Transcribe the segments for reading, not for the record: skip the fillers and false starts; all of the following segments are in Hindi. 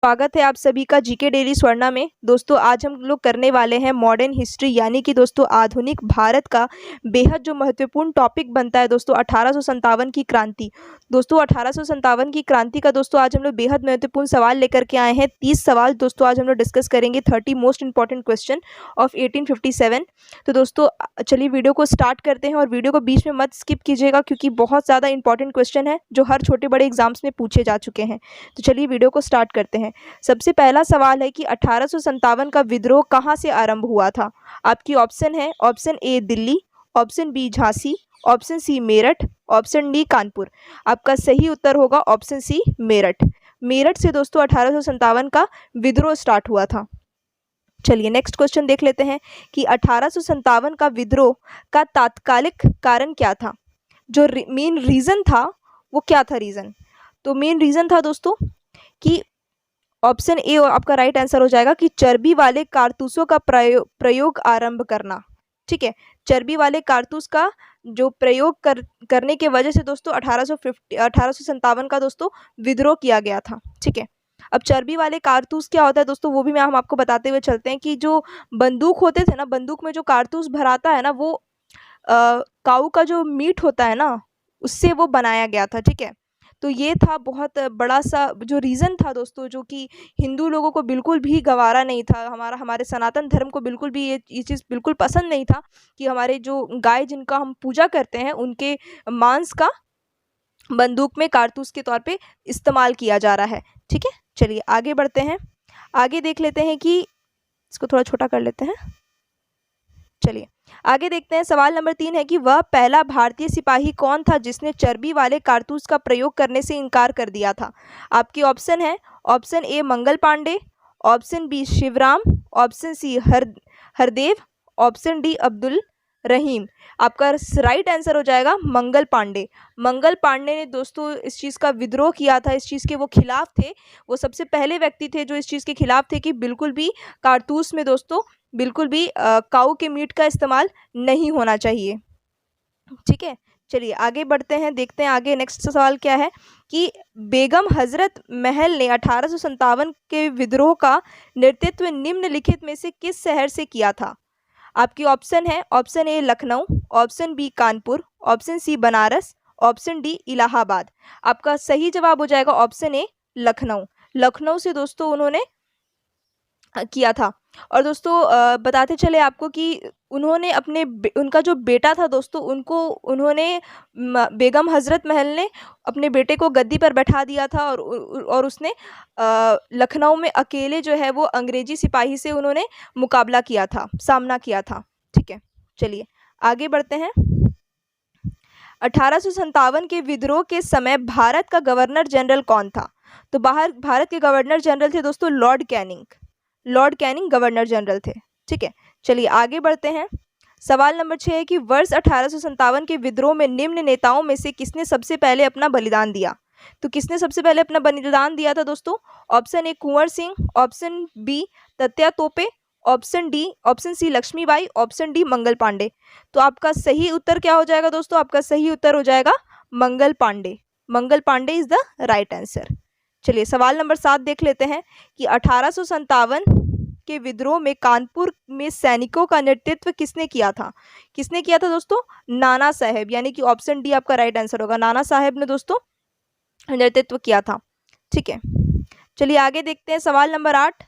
स्वागत है आप सभी का जीके डेली स्वर्णा में। दोस्तों आज हम लोग करने वाले हैं मॉडर्न हिस्ट्री, यानी कि दोस्तों आधुनिक भारत का बेहद जो महत्वपूर्ण टॉपिक बनता है दोस्तों 1857 की क्रांति। दोस्तों 1857 की क्रांति का दोस्तों आज हम लोग बेहद महत्वपूर्ण सवाल लेकर के आए हैं। 30 सवाल दोस्तों आज हम लोग डिस्कस करेंगे। 30 मोस्ट इंपॉर्टेंट क्वेश्चन ऑफ 1857। तो दोस्तों चलिए वीडियो को स्टार्ट करते हैं और वीडियो को बीच में मत स्किप कीजिएगा, क्योंकि बहुत ज़्यादा इंपॉर्टेंट क्वेश्चन है जो हर छोटे बड़े एग्जाम्स में पूछे जा चुके हैं। तो चलिए वीडियो को स्टार्ट करते हैं। सबसे पहला सवाल है कि 1857 का विद्रोह कहां से आरंभ हुआ था। आपकी ऑप्शन है, option A Delhi, option B Jhansi, option C Meerut, option D Kanpur. आपका सही उत्तर होगा ऑप्शन सी मेरठ। मेरठ से दोस्तों 1857 का विद्रोह स्टार्ट हुआ था। चलिए नेक्स्ट क्वेश्चन देख लेते हैं कि 1857 का विद्रोह का तात्कालिक कारण क्या था। जो मेन रीजन था वो क्या था रीजन। तो मेन रीजन था दोस्तों कि ऑप्शन ए आपका राइट आंसर हो जाएगा कि चर्बी वाले कारतूसों का प्रयोग आरंभ करना। ठीक है, चर्बी वाले कारतूस का जो प्रयोग करने के वजह से दोस्तों 1857 का दोस्तों विद्रोह किया गया था। ठीक है, अब चर्बी वाले कारतूस क्या होता है दोस्तों, वो भी हम आपको बताते हुए चलते हैं कि जो बंदूक होते थे ना, बंदूक में जो कारतूस भराता है ना, वो काऊ का जो मीट होता है ना, उससे वो बनाया गया था। ठीक है, तो ये था बहुत बड़ा सा जो रीज़न था दोस्तों, जो कि हिंदू लोगों को बिल्कुल भी गवारा नहीं था। हमारे सनातन धर्म को बिल्कुल भी ये चीज़ बिल्कुल पसंद नहीं था कि हमारे जो गाय जिनका हम पूजा करते हैं उनके मांस का बंदूक में कारतूस के तौर पे इस्तेमाल किया जा रहा है। ठीक है, चलिए आगे बढ़ते हैं। आगे देख लेते हैं कि इसको थोड़ा छोटा कर लेते हैं। चलिए आगे देखते हैं। सवाल नंबर 3 है कि वह पहला भारतीय सिपाही कौन था जिसने चर्बी वाले कारतूस का प्रयोग करने से इनकार कर दिया था। आपकी ऑप्शन है, option A Mangal Pandey, option B Shivram, option C Hardev, option D Abdul Rahim. आपका राइट आंसर हो जाएगा मंगल पांडे। मंगल पांडे ने दोस्तों इस चीज़ का विद्रोह किया था, इस चीज़ के वो खिलाफ थे। वो सबसे पहले व्यक्ति थे जो इस चीज़ के खिलाफ थे कि बिल्कुल भी कारतूस में दोस्तों बिल्कुल भी काऊ के मीट का इस्तेमाल नहीं होना चाहिए। ठीक है, चलिए आगे बढ़ते हैं, देखते हैं आगे नेक्स्ट सवाल क्या है कि बेगम हजरत महल ने 1857 के विद्रोह का नेतृत्व निम्नलिखित में से किस शहर से किया था। आपकी ऑप्शन है, option A Lucknow, option B Kanpur, option C Banaras, option D Allahabad. आपका सही जवाब हो जाएगा ऑप्शन ए लखनऊ। लखनऊ से दोस्तों उन्होंने किया था। और दोस्तों बताते चले आपको कि उन्होंने उनका जो बेटा था दोस्तों, उन्होंने बेगम हजरत महल ने अपने बेटे को गद्दी पर बैठा दिया था और उसने लखनऊ में अकेले जो है वो अंग्रेजी सिपाही से उन्होंने मुकाबला किया था, सामना किया था। ठीक है, चलिए आगे बढ़ते हैं। 1857 के विद्रोह के समय भारत का गवर्नर जनरल कौन था। तो भारत के गवर्नर जनरल थे दोस्तों Lord Canning. Lord Canning governor general थे। ठीक है, चलिए आगे बढ़ते हैं। सवाल नंबर 6 है कि वर्ष 1857 के विद्रोह में निम्न नेताओं में से किसने सबसे पहले अपना बलिदान दिया। तो किसने सबसे पहले अपना बलिदान दिया था दोस्तों। Option A Kunwar Singh, option B Tatya Tope, option C Lakshmibai, option D Mangal Pandey. तो आपका सही उत्तर क्या हो जाएगा दोस्तों, आपका सही उत्तर हो जाएगा Mangal Pandey. Mangal Pandey is the right answer. चलिए सवाल नंबर 7 देख लेते हैं कि 1857 के विद्रोह में कानपुर में सैनिकों का नेतृत्व किसने किया था। किसने किया था दोस्तों, नाना साहेब, यानी कि ऑप्शन डी आपका राइट आंसर होगा। नाना साहेब ने दोस्तों नेतृत्व किया था। ठीक है, चलिए आगे देखते हैं। सवाल नंबर 8,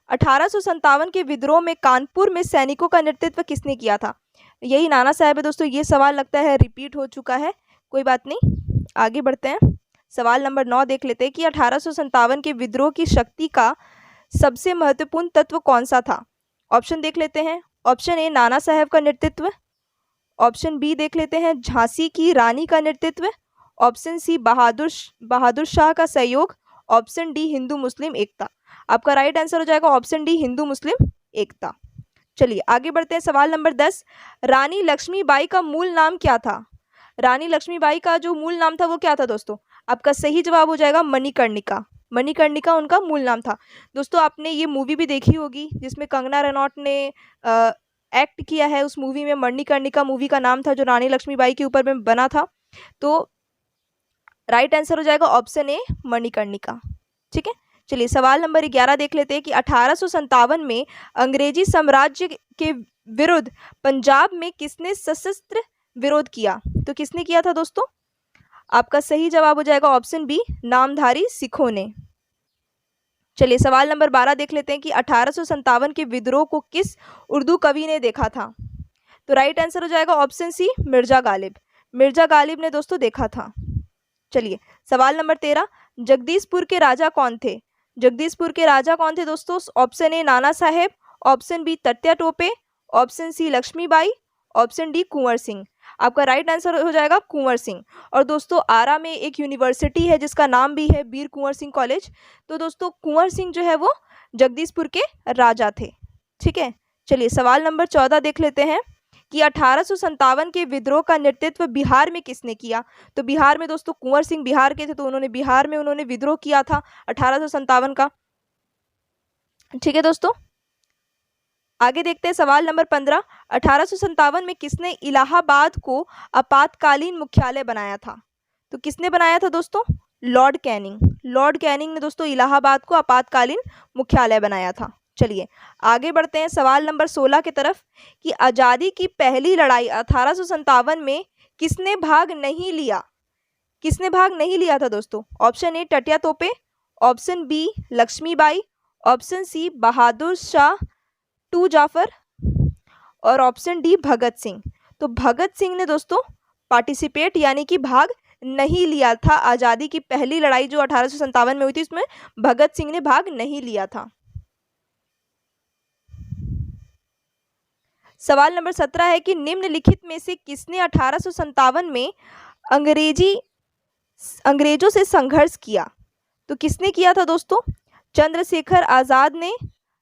1857 के विद्रोह में कानपुर में सैनिकों का नेतृत्व किसने किया था। यही नाना साहेब है दोस्तों। ये सवाल लगता है रिपीट हो चुका है, कोई बात नहीं, आगे बढ़ते हैं। सवाल नंबर 9 देख लेते हैं कि 1857 के विद्रोह की शक्ति का सबसे महत्वपूर्ण तत्व कौन सा था। ऑप्शन देख लेते हैं। ऑप्शन ए नाना साहेब का नेतृत्व, ऑप्शन बी देख लेते हैं झांसी की रानी का नेतृत्व, ऑप्शन सी बहादुर शाह का सहयोग, ऑप्शन डी हिंदू मुस्लिम एकता। आपका राइट आंसर हो जाएगा ऑप्शन डी हिंदू मुस्लिम एकता। चलिए आगे बढ़ते हैं। सवाल नंबर 10, रानी लक्ष्मीबाई का मूल नाम क्या था। रानी लक्ष्मीबाई का जो मूल नाम था वो क्या था दोस्तों। आपका सही जवाब हो जाएगा मणिकर्णिका। मणिकर्णिका उनका मूल नाम था। दोस्तों आपने ये मूवी भी देखी होगी जिसमें कंगना रनौत ने एक्ट किया है। उस मूवी में मणिकर्णिका मूवी का नाम था, जो रानी लक्ष्मीबाई के ऊपर में बना था। तो राइट आंसर हो जाएगा ऑप्शन ए मणिकर्णिका। ठीक है, चलिए सवाल नंबर 11 देख लेते हैं कि 1857 में अंग्रेजी साम्राज्य के विरुद्ध पंजाब में किसने सशस्त्र विरोध किया? तो किसने किया था दोस्तों? आपका सही जवाब हो जाएगा ऑप्शन बी, नामधारी सिखों ने। चलिए सवाल नंबर 12 देख लेते हैं कि 1857 के विद्रोह को किस उर्दू कवि ने देखा था? तो राइट आंसर हो जाएगा ऑप्शन सी, मिर्जा गालिब। मिर्जा गालिब ने दोस्तों देखा था। चलिए सवाल नंबर 13, जगदीशपुर के राजा कौन थे? जगदीशपुर के राजा कौन थे दोस्तों? Option A Nana Saheb, option B Tatya Tope, option C Lakshmibai, option D Kunwar Singh. आपका राइट आंसर हो जाएगा कुंवर सिंह। और दोस्तों आरा में एक यूनिवर्सिटी है जिसका नाम भी है वीर कुंवर सिंह कॉलेज। तो दोस्तों कुंवर सिंह जो है वो जगदीशपुर के राजा थे। ठीक है, चलिए सवाल नंबर 14 देख लेते हैं कि 1857 के विद्रोह का नेतृत्व बिहार में किसने किया? तो बिहार में दोस्तों कुंवर सिंह बिहार के थे, तो उन्होंने बिहार में उन्होंने विद्रोह किया था 1857 का। ठीक है दोस्तों, आगे देखते हैं सवाल नंबर 15, 1857 में किसने इलाहाबाद को आपातकालीन मुख्यालय बनाया था? तो किसने बनाया था दोस्तों? Lord Canning. लॉर्ड कैनिंग ने दोस्तों इलाहाबाद को आपातकालीन मुख्यालय बनाया था। चलिए आगे बढ़ते हैं सवाल नंबर 16 की तरफ कि आज़ादी की पहली लड़ाई 1857 में किसने भाग नहीं लिया? किसने भाग नहीं लिया था दोस्तों? Option A Tatya Tope, option B Lakshmibai, option C Bahadur Shah two Zafar और ऑप्शन डी भगत सिंह। तो भगत सिंह ने दोस्तों पार्टिसिपेट यानी कि भाग नहीं लिया था। आज़ादी की पहली लड़ाई जो 1857 में हुई थी उसमें भगत सिंह ने भाग नहीं लिया था। सवाल नंबर 17 है कि निम्नलिखित में से किसने 1857 में अंग्रेजों से संघर्ष किया? तो किसने किया था दोस्तों? चंद्रशेखर आज़ाद ने,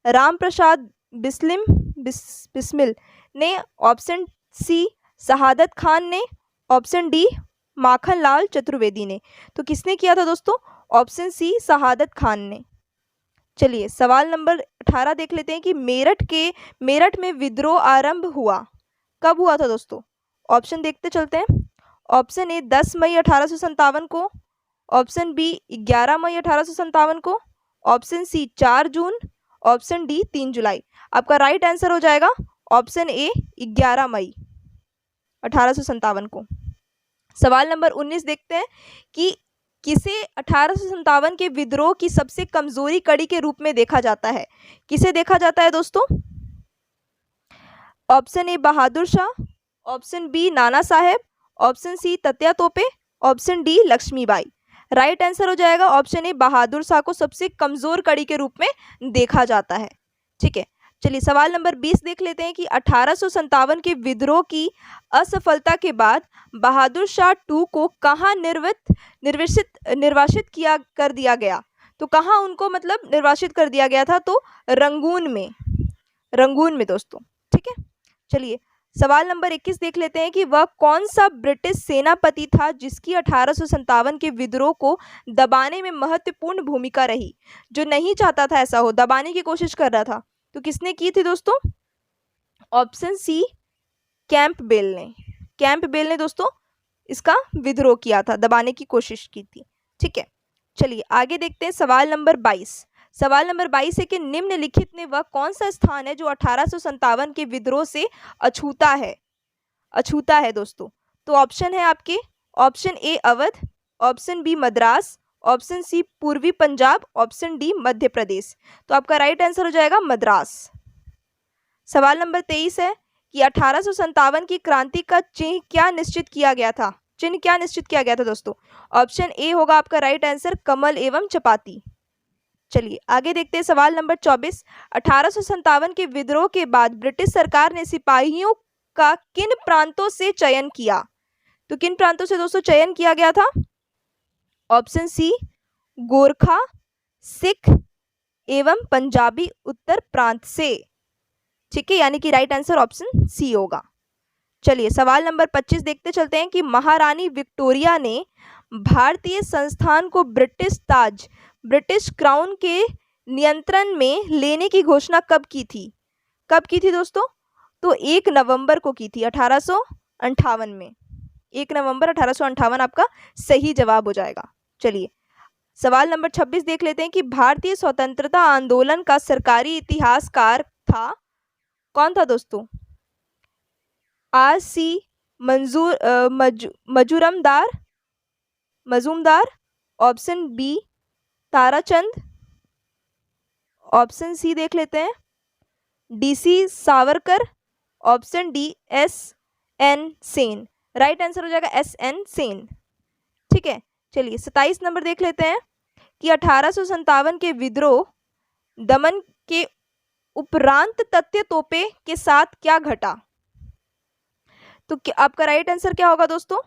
राम प्रसाद बिस्मिल ने, ऑप्शन सी शहादत खान ने, ऑप्शन डी माखनलाल चतुर्वेदी ने। तो किसने किया था दोस्तों? ऑप्शन सी शहादत खान ने। चलिए सवाल नंबर 18 देख लेते हैं कि मेरठ में विद्रोह आरंभ हुआ कब हुआ था दोस्तों? ऑप्शन देखते चलते हैं। ऑप्शन ए 10 मई 1857 को, ऑप्शन बी 11 मई 1857 को, ऑप्शन सी 4 जून, ऑप्शन डी 3 जुलाई। आपका राइट आंसर हो जाएगा ऑप्शन ए 11 मई 1857 को। सवाल नंबर 19 देखते हैं कि किसे 1857 के विद्रोह की सबसे कमजोरी कड़ी के रूप में देखा जाता है? किसे देखा जाता है दोस्तों? Option A Bahadur Shah, option B Nana Saheb, option C Tatya Tope, option D Lakshmibai. Right answer हो जाएगा ऑप्शन ए बहादुर शाह को सबसे कमजोर कड़ी के रूप में देखा जाता है। ठीक है, चलिए सवाल नंबर 20 देख लेते हैं कि 1857 के विद्रोह की असफलता के बाद बहादुर शाह 2 को कहाँ निर्वासित कर दिया गया? तो कहाँ उनको मतलब निर्वासित कर दिया गया था? तो रंगून में दोस्तों। ठीक है, चलिए सवाल नंबर 21 देख लेते हैं कि वह कौन सा ब्रिटिश सेनापति था जिसकी 1857 के विद्रोह को दबाने में महत्वपूर्ण भूमिका रही? जो नहीं चाहता था ऐसा हो, दबाने की कोशिश कर रहा था। तो किसने की थी दोस्तों? ऑप्शन सी कैंपबेल ने दोस्तों इसका विद्रोह किया था, दबाने की कोशिश की थी। ठीक है, चलिए आगे देखते हैं सवाल नंबर 22। सवाल नंबर 22 है कि निम्नलिखित में वह कौन सा स्थान है जो 1857 के विद्रोह से अछूता है दोस्तों? तो ऑप्शन है आपके, option A Awadh, option B Madras, option C पूर्वी पंजाब, ऑप्शन डी मध्य प्रदेश। तो आपका राइट आंसर हो जाएगा मद्रास। सवाल नंबर 23 है कि 1857 की क्रांति का चिन्ह क्या निश्चित किया गया था? दोस्तों? ऑप्शन ए होगा आपका राइट आंसर कमल एवं चपाती। चलिए आगे देखते हैं सवाल नंबर 24। 1857 के विद्रोह के बाद ब्रिटिश सरकार ने सिपाहियों का किन प्रांतों से चयन किया? तो किन प्रांतों से दोस्तों चयन किया गया था? ऑप्शन सी गोरखा, सिख एवं पंजाबी उत्तर प्रांत से। ठीक है, यानी कि राइट आंसर ऑप्शन सी होगा। चलिए सवाल नंबर 25 देखते चलते हैं कि महारानी विक्टोरिया ने भारतीय संस्थान को ब्रिटिश क्राउन के नियंत्रण में लेने की घोषणा कब की थी दोस्तों? तो 1 नवंबर को की थी 1858 में। 1 नवंबर 1858 आपका सही जवाब हो जाएगा। चलिए सवाल नंबर 26 देख लेते हैं कि भारतीय स्वतंत्रता आंदोलन का सरकारी इतिहासकार था, कौन था दोस्तों? R.C. Majumdar, option B Tarachand, option C देख लेते हैं D.C. Savarkar, option D S.N. Sen. Right answer हो जाएगा S.N. सेन। ठीक है, चलिए 27 नंबर देख लेते हैं कि 1857 के विद्रोह दमन के उपरांत तथ्य तोपे के साथ क्या घटा? तो आपका राइट आंसर क्या होगा दोस्तों?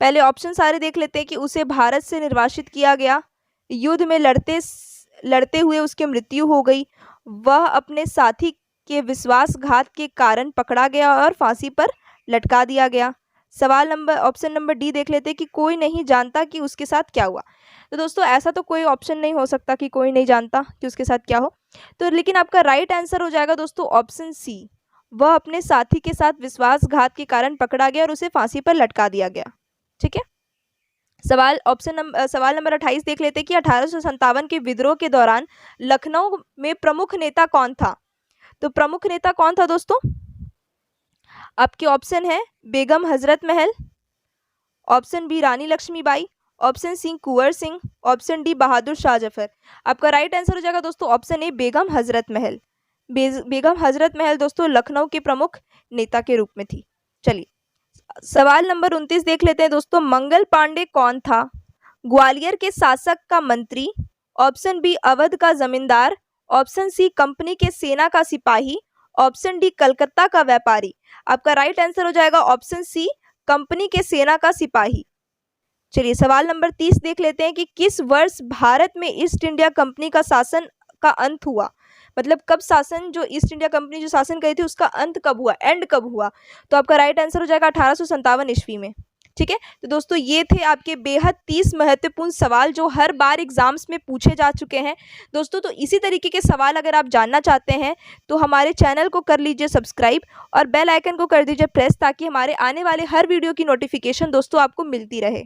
पहले ऑप्शन सारे देख लेते हैं कि उसे भारत से निर्वासित किया गया, युद्ध में लड़ते हुए उसकी मृत्यु हो गई, वह अपने साथी के विश्वासघात के कारण पकड़ा गया और फांसी पर लटका दिया गया। ऑप्शन नंबर डी देख लेते हैं कि कोई नहीं जानता कि उसके साथ क्या हुआ। तो दोस्तों ऐसा तो कोई ऑप्शन नहीं हो सकता कि कोई नहीं जानता कि उसके साथ क्या हो, तो लेकिन आपका राइट आंसर हो जाएगा दोस्तों ऑप्शन सी, वह अपने साथी के साथ विश्वासघात के कारण पकड़ा गया और उसे फांसी पर लटका दिया गया। ठीक है, सवाल नंबर 28 देख लेते हैं कि 1857 के विद्रोह के दौरान लखनऊ में प्रमुख नेता कौन था? तो प्रमुख नेता कौन था दोस्तों? आपके ऑप्शन है बेगम हजरत महल, ऑप्शन बी रानी लक्ष्मीबाई, ऑप्शन सी कुंवर सिंह, ऑप्शन डी बहादुर शाह जफर। आपका राइट आंसर हो जाएगा दोस्तों ऑप्शन ए बेगम हजरत महल। बेगम हजरत महल दोस्तों लखनऊ के प्रमुख नेता के रूप में थी। चलिए सवाल नंबर 29 देख लेते हैं दोस्तों, मंगल पांडे कौन था? ग्वालियर के शासक का मंत्री, ऑप्शन बी अवध का जमींदार, ऑप्शन सी कंपनी के सेना का सिपाही, ऑप्शन डी कलकत्ता का व्यापारी। आपका राइट आंसर हो जाएगा ऑप्शन सी कंपनी के सेना का सिपाही। चलिए सवाल नंबर 30 देख लेते हैं कि किस वर्ष भारत में ईस्ट इंडिया कंपनी का शासन का अंत हुआ? मतलब कब शासन, जो ईस्ट इंडिया कंपनी जो शासन करी थी उसका अंत कब हुआ, एंड कब हुआ? तो आपका राइट आंसर हो जाएगा 1857 ईस्वी में। ठीक है, तो दोस्तों ये थे आपके बेहद 30 महत्वपूर्ण सवाल जो हर बार एग्जाम्स में पूछे जा चुके हैं दोस्तों। तो इसी तरीके के सवाल अगर आप जानना चाहते हैं तो हमारे चैनल को कर लीजिए सब्सक्राइब और बेल आइकन को कर दीजिए प्रेस, ताकि हमारे आने वाले हर वीडियो की नोटिफिकेशन दोस्तों आपको मिलती रहे।